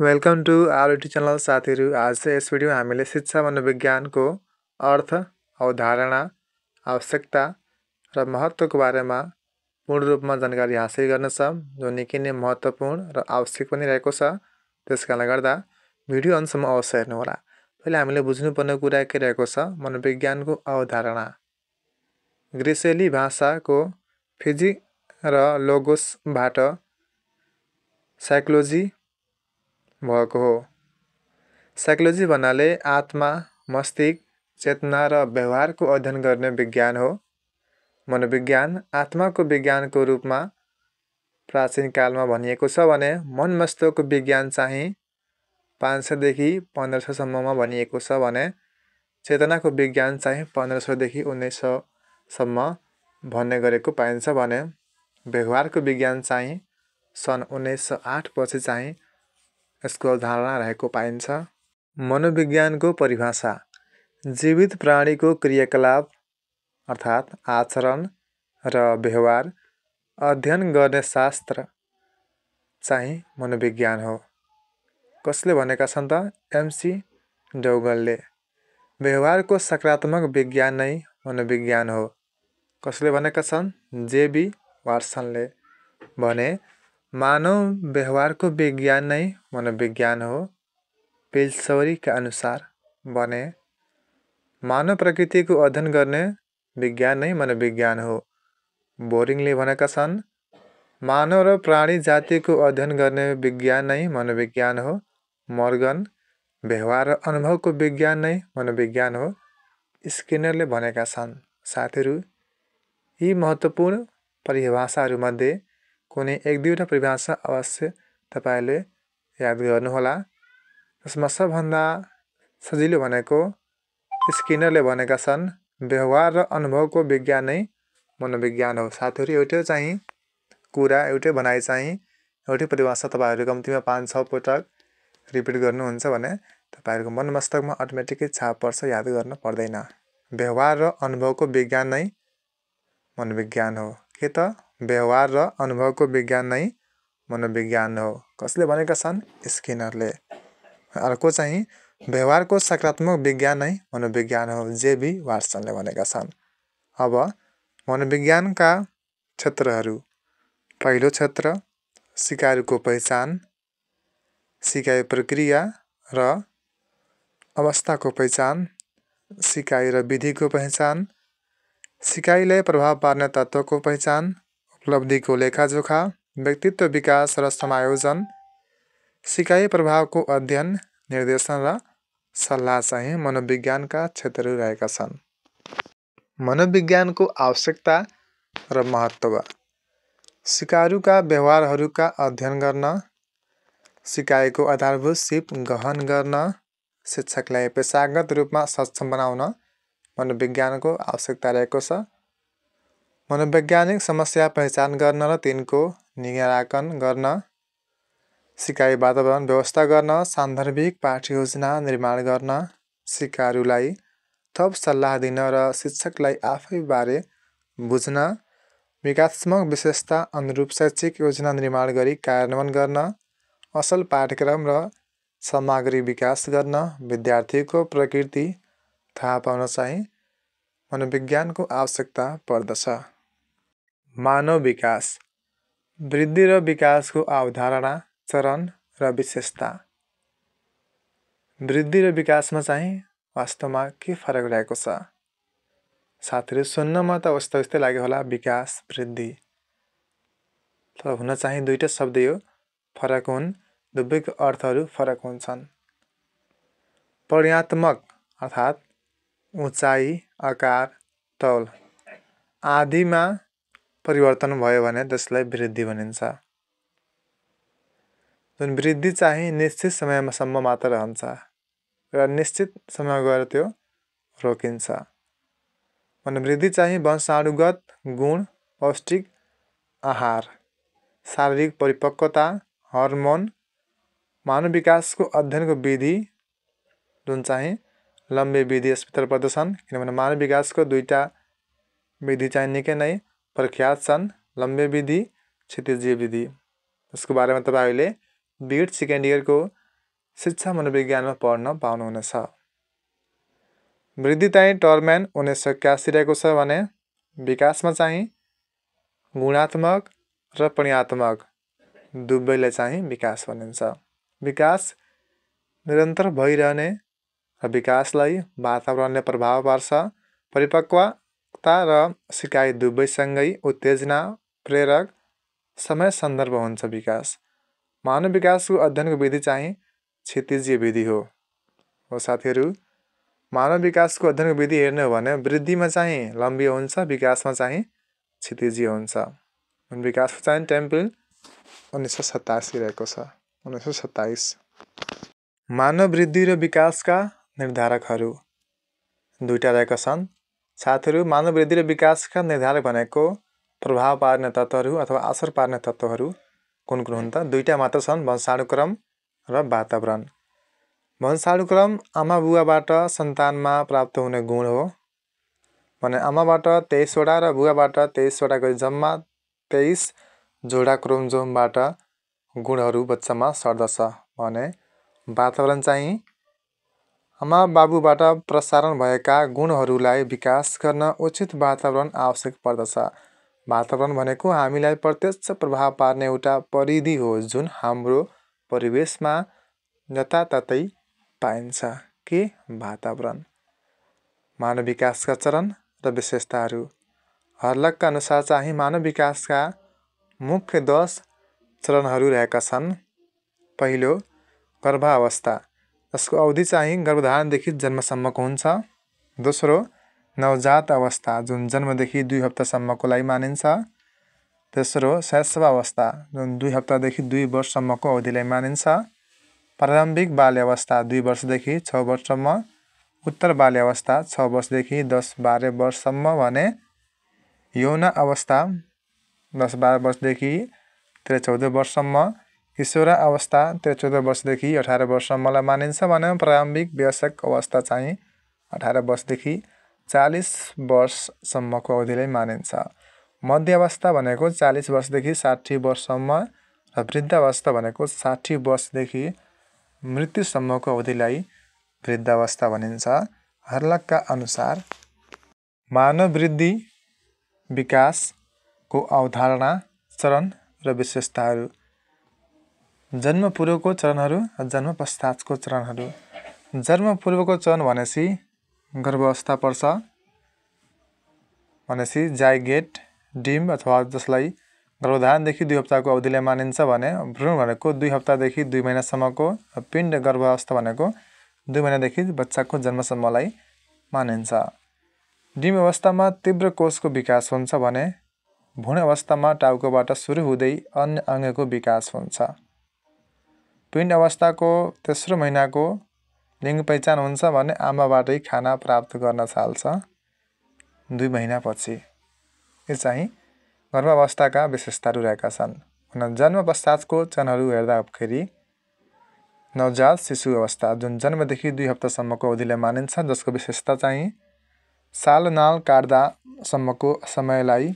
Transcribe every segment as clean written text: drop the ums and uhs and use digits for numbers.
Welcome to our YouTube channel साथीहरू। आज चाहिँ यस भिडियोमा हामीले शिक्षा मनोविज्ञानको अर्थ, अवधारणा, आवश्यकता र महत्त्वको बारेमा पूर्ण रूपमा जानकारी हासिल गर्नेछौँ, जो निकै नै महत्त्वपूर्ण र आवश्यक पनि रहेको छ। त्यसकारणले गर्दा भिडियो अन्तसम्म अवश्य हेर्नुहोला। पहिले हामीले बुझ्नुपर्ने कुरा के रहेको छ, मनोविज्ञानको अवधारणा। ग्रिसेली भाषाको फिजी र लोगोसबाट साइकोलोजी भएको हो। साइकोलोजी भन्नाले आत्मा, मस्तिष्क, चेतना र व्यवहारको अध्ययन गर्ने विज्ञान हो। मनोविज्ञान आत्माको विज्ञानको रूपमा प्राचीन कालमा भनिएको छ भने मन मस्तिष्कको विज्ञान चाहिँ 500 देखि 1500 सम्ममा भनिएको छ भने चेतनाको विज्ञान चाहिँ 1500 देखि 1900 सम्म भन्ने गरेको पाइन्छ भने व्यवहारको विज्ञान चाहिँ सन् 1908 पछि चाहिँ यसको अवधारणा रहेको पाइन्छ। मनोविज्ञानको परिभाषा: जीवित प्राणीको क्रियाकलाप अर्थात् आचरण र व्यवहार अध्ययन गर्ने शास्त्र चाहिँ मनोविज्ञान हो। कसले भनेका छन् त? एमसी डौगलले। व्यवहारको सकारात्मक विज्ञान नै मनोविज्ञान हो। कसले भनेका छन्? जेबी वाट्सनले भने मानव व्यवहारको विज्ञान नै मनोविज्ञान हो। पिल्सबरीका अनुसार भने मानव प्रकृतिको अध्ययन गर्ने विज्ञान नै मनोविज्ञान हो। बोरिङले भनेका छन् मानव र प्राणी जातिको अध्ययन गर्ने विज्ञान नै मनोविज्ञान हो। मर्गन व्यवहार र अनुभवको विज्ञान नै मनोविज्ञान हो। स्किनरले भनेका छन्। साथीहरू, यी महत्त्वपूर्ण परिभाषाहरूमध्ये कुनै एक दुईवटा परिभाषा अवश्य तपाईँले याद गर्नुहोला। यसमा सबभन्दा सजिलो भनेको स्किनरले भनेका छन् व्यवहार र अनुभवको विज्ञान नै मनोविज्ञान हो। साथीहरू, एउटै चाहिँ कुरा, एउटै भनाइ चाहिँ एउटै परिभाषा तपाईँहरू कम्तीमा 5-6 पटक रिपिट गर्नुहुन्छ भने तपाईँहरूको मन मस्तिष्कमा अटोमेटिकै छाप पर्छ, याद गर्न पर्दैन। व्यवहार र अनुभवको विज्ञान नै मनोविज्ञान हो। के त? व्यवहार र अनुभवको विज्ञान नै मनोविज्ञान हो। कसले भनेका छन्? स्किनरले। अर्को चाहिँ व्यवहारको सकारात्मक विज्ञान नै मनोविज्ञान हो। जेबी वाट्सनले भनेका छन्। अब मनोविज्ञानका क्षेत्रहरू: पहिलो क्षेत्र सिकाइको पहिचान, सिकाइ प्रक्रिया र अवस्थाको पहिचान, सिकाइ र विधिको पहिचान, सिकाइलाई प्रभाव पार्ने तत्त्वको पहिचान, उपलब्धिको लेखाजोखा, व्यक्तित्व विकास र समायोजन, सिकाइ प्रभावको अध्ययन, निर्देशन र सल्लाह चाहिँ मनोविज्ञानका क्षेत्रहरू रहेका छन्। मनोविज्ञानको आवश्यकता र महत्त्व: सिकारुका व्यवहारहरूका अध्ययन गर्न, सिकाइको आधारभूत सिप गहन गर्न, शिक्षकलाई पेशागत रूपमा सक्षम बनाउन मनोविज्ञानको आवश्यकता रहेको छ। मनोवैज्ञानिक समस्या पहिचान गर्न र तिनको निराकरण गर्न, सिकाइ वातावरण व्यवस्था गर्न, सान्दर्भिक पाठ्ययोजना निर्माण गर्न, सिकारुलाई थप सल्लाह दिन र शिक्षकलाई आफैबारे बुझ्न, विकासात्मक विशेषता अनुरूप शैक्षिक योजना निर्माण गरी कार्यान्वयन गर्न, असल पाठ्यक्रम र सामग्री विकास गर्न, विद्यार्थीको प्रकृति थाहा पाउन चाहिँ मनोविज्ञानको आवश्यकता पर्दछ। मानव विकास: वृद्धि र विकासको अवधारणा, चरण र विशेषता। वृद्धि र विकासमा चाहिँ वास्तवमा के फरक रहेको छ? साथीहरू, सुन्नमा त उस्तै लाग्यो होला, विकास, वृद्धि। तर हुन चाहिँ दुईटा शब्द यो फरक हुन्, दुवैको अर्थहरू फरक हुन्छन्। परिमाणात्मक अर्थात् उचाइ, आकार, तौल आदिमा परिवर्तन भयो भने त्यसलाई वृद्धि भनिन्छ। जुन वृद्धि चाहिँ निश्चित समयसम्म मात्र रहन्छ र निश्चित समय गएर त्यो रोकिन्छ। मनोवृद्धि चाहिँ वंशानुगत गुण, पौष्टिक आहार, शारीरिक परिपक्वता, हर्मोन, मानव विकासको अध्ययनको विधि जुन चाहिँ लम्बे विधि यसभित्र पर्दछन्। किनभने मानव विकासको दुईटा विधि चाहिँ निकै नै प्रख्यात छन्, लम्बे विधि, क्षितिजीय विधि। यसको बारेमा तपाईँहरूले बीएड सेकेन्ड इयरको शिक्षा मनोविज्ञानमा पढ्न पाउनुहुनेछ। वृद्धि चाहिँ टर्म्यान 1981 रहेको छ भने विकासमा चाहिँ गुणात्मक र परिमाणात्मक दुवैलाई चाहिँ विकास भनिन्छ। विकास निरन्तर भइरहने र विकासलाई वातावरणले प्रभाव पार्छ। परिपक्वता र सिकाइ दुवैसँगै उत्तेजना प्रेरक समय सन्दर्भ हुन्छ विकास। मानव विकासको अध्ययनको विधि चाहिँ क्षितिजीय विधि हो साथीहरू। मानव विकासको अध्ययनको विधि हेर्ने हो भने वृद्धिमा चाहिँ लम्बीय हुन्छ, विकासमा चाहिँ क्षितिजीय हुन्छ। विकासको चाहिँ टेम्पल 1987 रहेको छ, 1927। मानव वृद्धि र विकासका निर्धारकहरू दुईटा रहेका छन् साथीहरू। मानव वृद्धि र विकासका निर्धारक भनेको प्रभाव पार्ने तत्त्वहरू अथवा असर पार्ने तत्त्वहरू कुन कुन हुन् त? दुईटा मात्र छन्, वंशानुक्रम र वातावरण। वंशानुक्रम आमा बुवाबाट सन्तानमा प्राप्त हुने गुण हो भने आमाबाट 23 वटा र बुवाबाट 23 वटा गरी जम्मा 23 जोडा क्रोमोजोमबाट गुणहरू बच्चामा सर्दछ भने वातावरण चाहिँ आमा बाबुबाट प्रसारण भएका गुणहरूलाई विकास गर्न उचित वातावरण आवश्यक पर्दछ। वातावरण भनेको हामीलाई प्रत्यक्ष प्रभाव पार्ने एउटा परिधि हो जुन हाम्रो परिवेशमा जताततै पाइन्छ। के वातावरण। मानव विकासका चरण र विशेषताहरू। हर्लकका अनुसार चाहिँ मानव विकासका मुख्य 10 चरणहरू रहेका छन्। पहिलो गर्भावस्था, जसको अवधि चाहिँ गर्भधारणदेखि जन्मसम्मको हुन्छ। दोस्रो नवजात अवस्था, जुन जन्मदेखि 2 हप्तासम्मको लागि मानिन्छ। तेस्रो शैशवावस्था, जुन 2 हप्तादेखि 2 वर्षसम्मको अवधिलाई मानिन्छ। प्रारम्भिक बाल्यावस्था 2 वर्षदेखि 6 वर्षसम्म। उत्तर बाल्यावस्था 6 वर्षदेखि 10-12 वर्षसम्म भने यौन अवस्था 10-12 वर्षदेखि 13-14 वर्षसम्म। किशोर अवस्था 13-14 वर्षदेखि 18 वर्षसम्मलाई मानिन्छ भने प्रारम्भिक वयस्क अवस्था चाहिँ 18 वर्षदेखि 40 वर्षसम्मको अवधिलाई मानिन्छ। मध्य अवस्था भनेको 40 वर्षदेखि 60 वर्षसम्म र वृद्ध अवस्था भनेको 60 वर्षदेखि मृत्युसम्मको अवधिलाई वृद्ध अवस्था भनिन्छ। हर्लकका अनुसार मानव वृद्धि विकासको अवधारणा, चरण र विशेषताहरू। जन्म पूर्वको चरणहरू र जन्म पश्चातको चरणहरू। जन्म पूर्वको चरण भनेपछि गर्भावस्था पर्छ भनेपछि जाइगेट डिम्ब अथवा जसलाई गर्भधारणदेखि 2 हप्ताको अवधिलाई मानिन्छ भने भ्रूण भनेको 2 हप्तादेखि 2 महिनासम्मको र पिण्ड गर्भावस्था भनेको 2 महिनादेखि बच्चाको जन्मसम्मलाई मानिन्छ। डिम्ब अवस्थामा तीव्र कोषको विकास हुन्छ भने भ्रूण अवस्थामा टाउकोबाट सुरु हुँदै अन्य अङ्गको विकास हुन्छ। पिण्ड अवस्थाको तेस्रो महिनाको लिङ्ग पहिचान हुन्छ भने आमाबाटै खाना प्राप्त गर्न थाल्छ 2 महिनापछि। यो चाहिँ गर्भावस्थाका विशेषताहरू रहेका छन्। जन्म पश्चातको चरणहरू हेर्दाखेरि नवजात शिशु अवस्था, जुन जन्मदेखि 2 हप्तासम्मको अवधिलाई मानिन्छ, जसको विशेषता चाहिँ सालनाल काट्दासम्मको समयलाई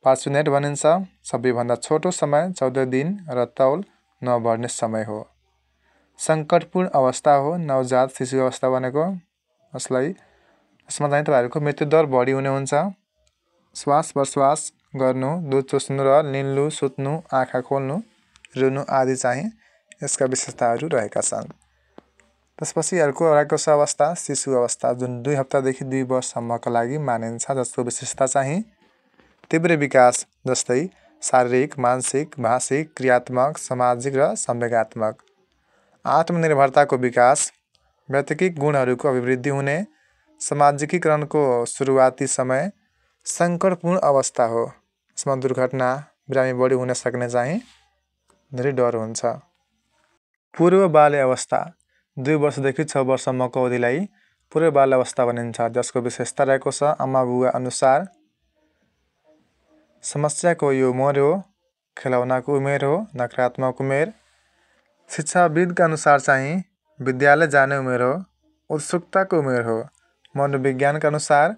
पार्चुनेट भनिन्छ। सबैभन्दा छोटो समय 14 दिन र तौल नबढ्ने समय हो। सङ्कटपूर्ण अवस्था हो नवजात शिशु अवस्था भनेको, यसमा चाहिँ तपाईँहरूको मृत्युदर बढी हुने हुन्छ। श्वास प्रश्वास गर्नु, दुध चुस्नु र निल्नु, सुत्नु, आँखा खोल्नु, रुनु आदि चाहिँ यसका विशेषताहरू रहेका छन्। त्यसपछि अर्को रहेको छ अवस्था शिशु अवस्था, जुन 2 हप्तादेखि 2 वर्षसम्मको लागि मानिन्छ, जसको विशेषता चाहिँ तीव्र विकास जस्तै शारीरिक, मानसिक, भाषिक, क्रियात्मक, सामाजिक र संवेगात्मक। आत्मनिर्भरताको विकास, व्यक्तिगत गुणहरूको अभिवृद्धि हुने, सामाजिकीकरणको सुरुवाती समय। सङ्कटपूर्ण अवस्था हो, यसमा दुर्घटना, बिरामी बढी हुन सक्ने चाहिँ धेरै डर हुन्छ। पूर्व बाल्य अवस्था 2 वर्षदेखि 6 वर्षसम्मको अवधिलाई पूर्व बाल्य अवस्था भनिन्छ, जसको विशेषता रहेको छ आमा बुवा अनुसार समस्याको यो उमेर हो, खेलौनाको उमेर हो, नकारात्मक उमेर। शिक्षाविदका अनुसार चाहिँ विद्यालय जाने उमेर हो, उत्सुकताको उमेर हो। मनोविज्ञानका अनुसार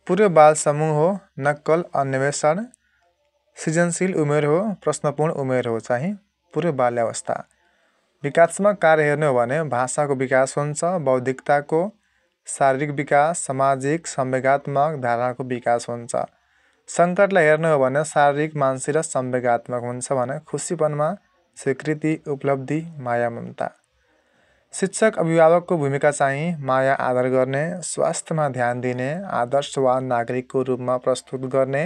पूर्व बाल समूह हो, नक्कल अन्वेषण, सृजनशील उमेर हो, प्रश्नपूर्ण उमेर हो चाहिँ पूर्व बाल्यावस्था। विकासात्मक कार्य हेर्ने हो भने भाषाको विकास हुन्छ, बौद्धिकताको, शारीरिक विकास, सामाजिक, संवेगात्मक, धारणाको विकास हुन्छ। सङ्कटलाई हेर्ने हो भने शारीरिक, मानसिक र संवेगात्मक हुन्छ भने खुसीपनमा स्वीकृति, उपलब्धि, माया, ममता। शिक्षक अभिभावकको भूमिका चाहिँ माया आदर गर्ने, स्वास्थ्यमा ध्यान दिने, आदर्शवान नागरिकको रूपमा प्रस्तुत गर्ने,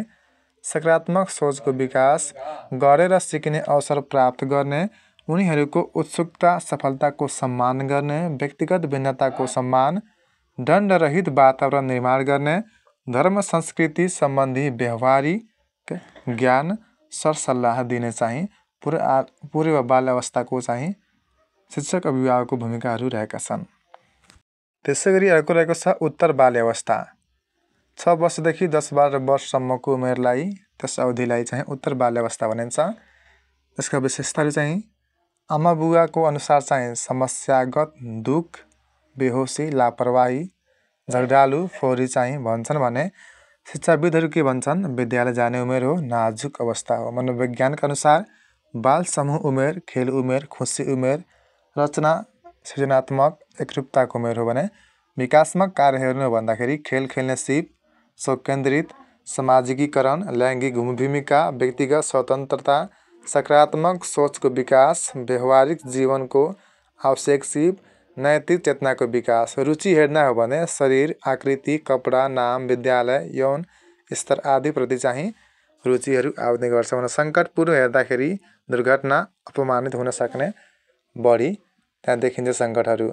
सकारात्मक सोचको विकास गरेर सिक्ने अवसर प्राप्त गर्ने, उनीहरूको उत्सुकता सफलताको सम्मान गर्ने, व्यक्तिगत भिन्नताको सम्मान, दण्डरहित वातावरण निर्माण गर्ने, धर्म संस्कृति सम्बन्धी व्यवहारिक ज्ञान सरसल्लाह दिने चाहिँ पूर्व बाल अवस्थाको चाहिँ शिक्षक अभिभावकको भूमिकाहरू रहेका छन्। त्यसै गरी अर्को रहेको छ उत्तर बाल्य अवस्था। 6 वर्षदेखि 10-12 वर्षसम्मको उमेरलाई, त्यस अवधिलाई चाहिँ उत्तर बाल्य अवस्था भनिन्छ। यसका विशेषताहरू चाहिँ आमा बुवाको अनुसार चाहिँ समस्यागत दुख, बेहोसी, लापरवाही, झगडालु, फोहोरी चाहिँ भन्छन् भने शिक्षाविदहरू के भन्छन्, विद्यालय जाने उमेर हो, नाजुक अवस्था हो। मनोवैज्ञानिक अनुसार बाल समूह उमेर, खेल उमेर, खुसी उमेर, रचना सृजनात्मक एकरूपताको उमेर हो भने विकासात्मक कार्य हेर्नु हो भन्दाखेरि खेल खेल्ने सिप, सोक केन्द्रित, सामाजिकीकरण, लैङ्गिक भूमिका, व्यक्तिगत स्वतन्त्रता, सकारात्मक सोचको विकास, व्यवहारिक जीवनको आवश्यक सिप, नैतिक चेतनाको विकास। रुचि हेर्न हो भने शरीर, आकृति, कपडा, नाम, विद्यालय, यौन स्तर आदि प्रति चाहिँ रुचिहरू आउने गर्छ भने सङ्कटपूर्ण हेर्दाखेरि दुर्घटना, अपमानित हुन सक्ने बढी त्यहाँ देखिन्छ सङ्कटहरू।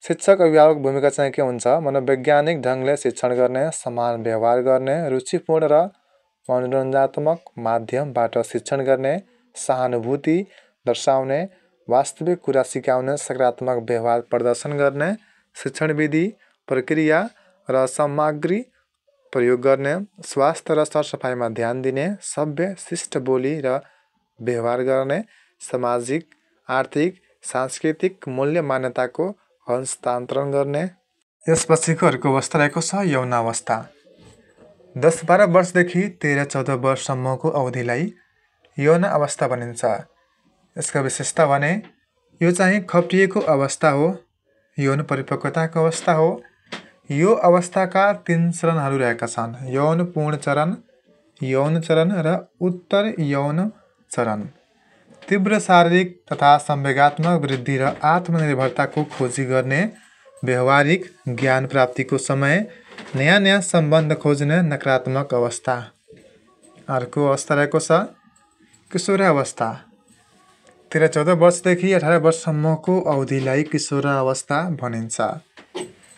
शिक्षक अभिभावक भूमिका चाहिँ के हुन्छ, मनोवैज्ञानिक ढङ्गले शिक्षण गर्ने, समान व्यवहार गर्ने, रुचिपूर्ण र मनोरञ्जनात्मक माध्यमबाट शिक्षण गर्ने, सहानुभूति दर्शाउने, वास्तविक कुरा सिकाउने, सकारात्मक व्यवहार प्रदर्शन गर्ने, शिक्षण विधि, प्रक्रिया र सामग्री प्रयोग गर्ने, स्वास्थ्य र सरसफाइमा ध्यान दिने, सभ्य शिष्ट बोली र व्यवहार गर्ने, सामाजिक, आर्थिक, सांस्कृतिक मूल्य मान्यताको हस्तान्तरण गर्ने। यसपछिको अर्को अवस्था रहेको छ यौन अवस्था। 10-12 वर्षदेखि 13-14 वर्षसम्मको अवधिलाई यौन अवस्था भनिन्छ। यसका विशेषता भने यो चाहिँ खप्टिएको अवस्था हो, यौन परिपक्वताको अवस्था हो। यो अवस्थाका 3 चरणहरू रहेका छन्, यौन पूर्ण चरण, यौन चरण र उत्तर यौन चरण। तीव्र शारीरिक तथा संवेगात्मक वृद्धि र आत्मनिर्भरताको खोजी गर्ने, व्यवहारिक ज्ञान प्राप्तिको समय, नयाँ सम्बन्ध खोज्ने नकारात्मक अवस्था। अर्को अवस्था रहेको छ किशोर अवस्था। 13-14 वर्षदेखि 18 वर्षसम्मको अवधिलाई किशोर अवस्था भनिन्छ।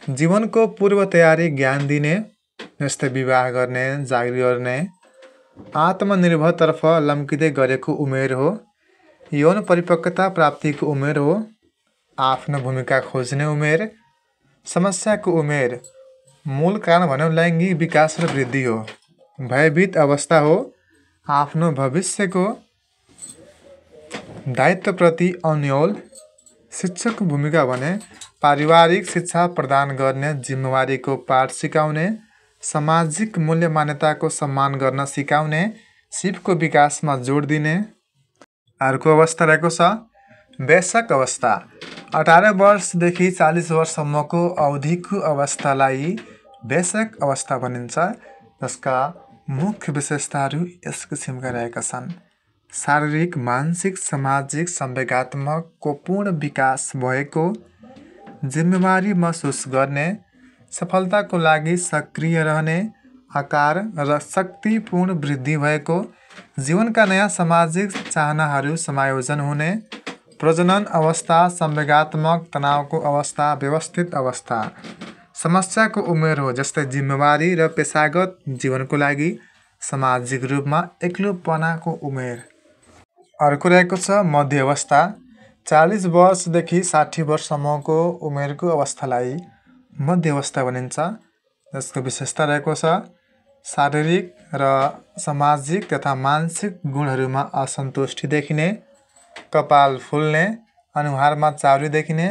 जीवनको पूर्व तयारी ज्ञान दिने, जस्तै विवाह गर्ने, जागिर गर्ने, आत्मनिर्भरतर्फ लम्किँदै गरेको उमेर हो। यौन परिपक्वता प्राप्तिको उमेर हो, आफ्नो भूमिका खोज्ने उमेर, समस्याको उमेर। मूल कारण भन्यो लैङ्गिक विकास र वृद्धि हो। भयभीत अवस्था हो, आफ्नो भविष्यको दायित्वप्रति अन्योल। शिक्षकको भूमिका भने पारिवारिक शिक्षा प्रदान गर्ने, जिम्मेवारीको पाठ सिकाउने, सामाजिक मूल्य मान्यताको सम्मान गर्न सिकाउने, सिपको विकासमा जोड दिने। अर्को अवस्था रहेको छ वयस्क अवस्था। 18 वर्षदेखि 40 वर्षसम्मको अवधिको अवस्थालाई वयस्क अवस्था भनिन्छ। जसका मुख्य विशेषताहरू यस किसिमका रहेका छन्, शारीरिक, मानसिक, सामाजिक, संवेगात्मकको पूर्ण विकास भएको, जिम्मेवारी महसुस गर्ने, सफलताको लागि सक्रिय रहने, आकार र शक्तिपूर्ण वृद्धि भएको, जीवनका नयाँ सामाजिक चाहनाहरू समायोजन हुने, प्रजनन अवस्था, संवेगात्मक तनावको अवस्था, व्यवस्थित अवस्था। समस्याको उमेर हो, जस्तै जिम्मेवारी र पेसागत जीवनको लागि सामाजिक रूपमा एक्लोपनाको उमेर। अर्को रहेको छ मध्य अवस्था। 40 वर्षदेखि 60 वर्षसम्मको उमेरको अवस्थालाई मध्य अवस्था भनिन्छ। जसको विशेषता रहेको छ शारीरिक र सामाजिक तथा मानसिक गुणहरूमा असन्तुष्टि देखिने, कपाल फुल्ने, अनुहारमा चाउरी देखिने,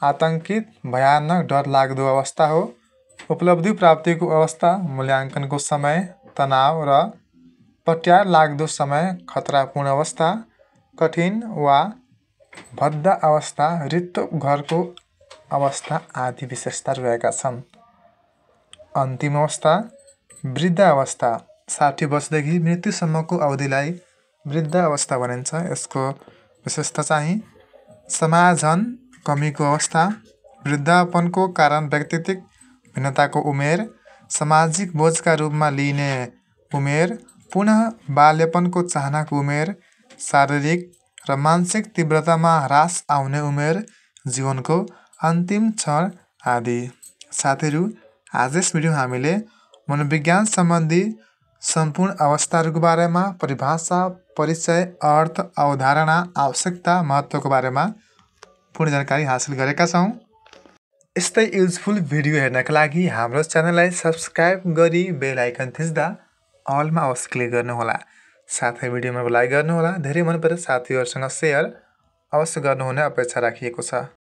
आतंकित, भयानक, डर लाग्दो अवस्था हो। उपलब्धि प्राप्तिको अवस्था, मूल्याङ्कनको समय, तनाव र पट्यार लाग्दो समय, खतरापूर्ण अवस्था, कठिन वा भद्दा अवस्था, रित्तो घरको अवस्था आदि विशेषता रहेका छन्। अन्तिम अवस्था वृद्ध अवस्था 60 वर्षदेखि मृत्युसम्मको अवधिलाई वृद्ध अवस्था भनिन्छ। यसको विशेषता चाहिँ समायोजन कमीको अवस्था, वृद्धापनको कारण व्यक्तित्व भिन्नताको उमेर, सामाजिक बोझका रूपमा लिइने उमेर, पुनः बाल्यपनको चाहनाको उमेर, शारीरिक र मानसिक तीव्रतामा ह्रास आउने उमेर, जीवनको अन्तिम क्षण आदि। साथीहरू, आज यस भिडियो हामीले मनोविज्ञान सम्बन्धी सम्पूर्ण अवस्थाहरूको बारेमा परिभाषा, परिचय, अर्थ, अवधारणा, आवश्यकता, महत्त्वको बारेमा पूर्ण जानकारी हासिल गरेका छौँ। यस्तै युजफुल भिडियो हेर्नका लागि हाम्रो च्यानललाई सब्सक्राइब गरी बेल आइकन थिच्दा अलमा अवश्य क्लिक गर्नुहोला। साथै भिडियोमा लाइक गर्नुहोला। धेरै मन परे साथीहरूसँग सेयर अवश्य गर्नुहुने अपेक्षा राखिएको छ।